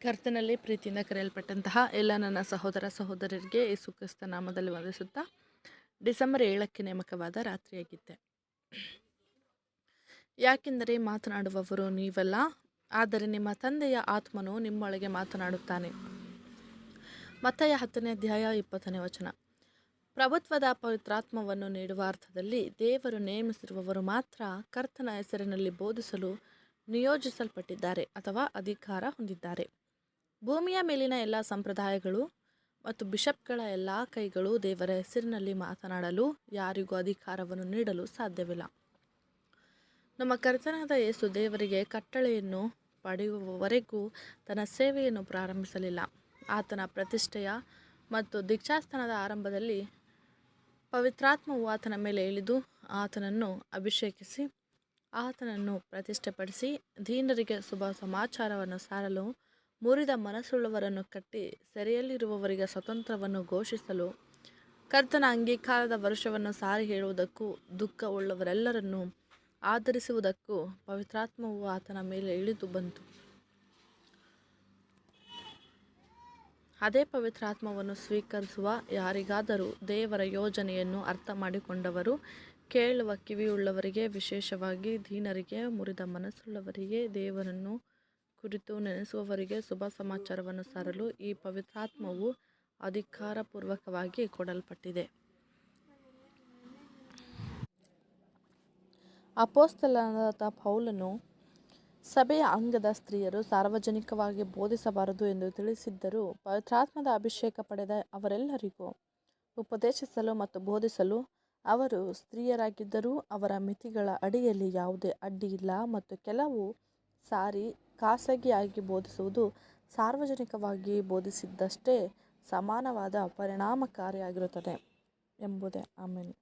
ಕರ್ತನಲ್ಲಿ ಪ್ರೀತಿಯಿಂದ ಕರೆಯಲ್ಪಟ್ಟಂತಹ ಎಲ್ಲ ನನ್ನ ಸಹೋದರ ಸಹೋದರರಿಗೆ ಯೇಸು ಕ್ರಿಸ್ತ ನಾಮದಲ್ಲಿ ವಂದಿಸುತ್ತಾ ಡಿಸೆಂಬರ್ 7ಕ್ಕೆ ನೇಮಕವಾದ ರಾತ್ರಿಯಾಗಿದ್ದೆ. ಯಾಕೆಂದರೆ ಮಾತನಾಡುವವರು ನೀವಲ್ಲ, ಆದರೆ ನಿಮ್ಮ ತಂದೆಯ ಆತ್ಮನು ನಿಮ್ಮೊಳಗೆ ಮಾತನಾಡುತ್ತಾನೆ. ಮತ್ತಾಯ 10ನೇ ಅಧ್ಯಾಯ 20ನೇ ವಚನ. ಪ್ರಭುತ್ವದ ಪವಿತ್ರಾತ್ಮವನ್ನು ನೀಡುವ ಅರ್ಥದಲ್ಲಿ ದೇವರು ನೇಮಿಸಿರುವವರು ಮಾತ್ರ ಕರ್ತನ ಹೆಸರಿನಲ್ಲಿ ಬೋಧಿಸಲು ನಿಯೋಜಿಸಲ್ಪಟ್ಟಿದ್ದಾರೆ ಅಥವಾ ಅಧಿಕಾರ ಹೊಂದಿದ್ದಾರೆ. ಭೂಮಿಯ ಮೇಲಿನ ಎಲ್ಲ ಸಂಪ್ರದಾಯಗಳು ಮತ್ತು ಬಿಷಪ್ಗಳ ಎಲ್ಲ ಕೈಗಳು ದೇವರ ಹೆಸರಿನಲ್ಲಿ ಮಾತನಾಡಲು ಯಾರಿಗೂ ಅಧಿಕಾರವನ್ನು ನೀಡಲು ಸಾಧ್ಯವಿಲ್ಲ. ನಮ್ಮ ಕರ್ತನಾದ ಯೇಸು ದೇವರಿಗೆ ಕಟ್ಟಳೆಯನ್ನು ಪಡೆಯುವವರೆಗೂ ತನ್ನ ಸೇವೆಯನ್ನು ಪ್ರಾರಂಭಿಸಲಿಲ್ಲ. ಆತನ ಪ್ರತಿಷ್ಠೆಯ ಮತ್ತು ದೀಕ್ಷಾಸ್ನಾನದ ಆರಂಭದಲ್ಲಿ ಪವಿತ್ರಾತ್ಮವು ಆತನ ಮೇಲೆ ಇಳಿದು ಆತನನ್ನು ಅಭಿಷೇಕಿಸಿ ಆತನನ್ನು ಪ್ರತಿಷ್ಠೆಪಡಿಸಿ ದೀನರಿಗೆ ಶುಭ ಸಮಾಚಾರವನ್ನು ಸಾರಲು, ಮುರಿದ ಮನಸ್ಸುಳ್ಳವರನ್ನು ಕಟ್ಟಿ ಸೆರೆಯಲ್ಲಿರುವವರಿಗೆ ಸ್ವಾತಂತ್ರ್ಯವನ್ನು ಘೋಷಿಸಲು, ಕರ್ತನ ಅಂಗೀಕಾರದ ವರ್ಷವನ್ನು ಸಾರಿ ಹೇಳುವುದಕ್ಕೂ ದುಃಖವುಳ್ಳವರೆಲ್ಲರನ್ನು ಆದರಿಸುವುದಕ್ಕೂ ಪವಿತ್ರಾತ್ಮವು ಆತನ ಮೇಲೆ ಇಳಿದು ಬಂತು. ಅದೇ ಪವಿತ್ರಾತ್ಮವನ್ನು ಸ್ವೀಕರಿಸುವ ಯಾರಿಗಾದರೂ ದೇವರ ಯೋಜನೆಯನ್ನು ಅರ್ಥ ಮಾಡಿಕೊಂಡವರು, ಕೇಳುವ ಕಿವಿಯುಳ್ಳವರಿಗೆ, ವಿಶೇಷವಾಗಿ ದೀನರಿಗೆ, ಮುರಿದ ಮನಸ್ಸುಳ್ಳವರಿಗೆ, ದೇವರನ್ನು ಕುರಿತು ನೆನೆಸುವವರಿಗೆ ಶುಭ ಸಮಾಚಾರವನ್ನು ಸಾರಲು ಈ ಪವಿತ್ರಾತ್ಮವು ಅಧಿಕಾರಪೂರ್ವಕವಾಗಿ ಕೊಡಲ್ಪಟ್ಟಿದೆ. ಅಪೊಸ್ತಲನಾದ ಪೌಲನು ಸಭೆಯ ಅಂಗದ ಸ್ತ್ರೀಯರು ಸಾರ್ವಜನಿಕವಾಗಿ ಬೋಧಿಸಬಾರದು ಎಂದು ತಿಳಿಸಿದ್ದರೂ, ಪವಿತ್ರಾತ್ಮದ ಅಭಿಷೇಕ ಪಡೆದ ಅವರೆಲ್ಲರಿಗೂ ಉಪದೇಶಿಸಲು ಮತ್ತು ಬೋಧಿಸಲು ಅವರು ಸ್ತ್ರೀಯರಾಗಿದ್ದರೂ ಅವರ ಮಿತಿಗಳ ಅಡಿಯಲ್ಲಿ ಯಾವುದೇ ಅಡ್ಡಿಯಿಲ್ಲ. ಮತ್ತು ಕೆಲವು ಸಾರಿ ಖಾಸಗಿಯಾಗಿ ಬೋಧಿಸುವುದು ಸಾರ್ವಜನಿಕವಾಗಿ ಬೋಧಿಸಿದ್ದಷ್ಟೇ ಸಮಾನವಾದ ಪರಿಣಾಮಕಾರಿಯಾಗಿರುತ್ತದೆ ಎಂಬುದೇ. ಆಮೆನ್.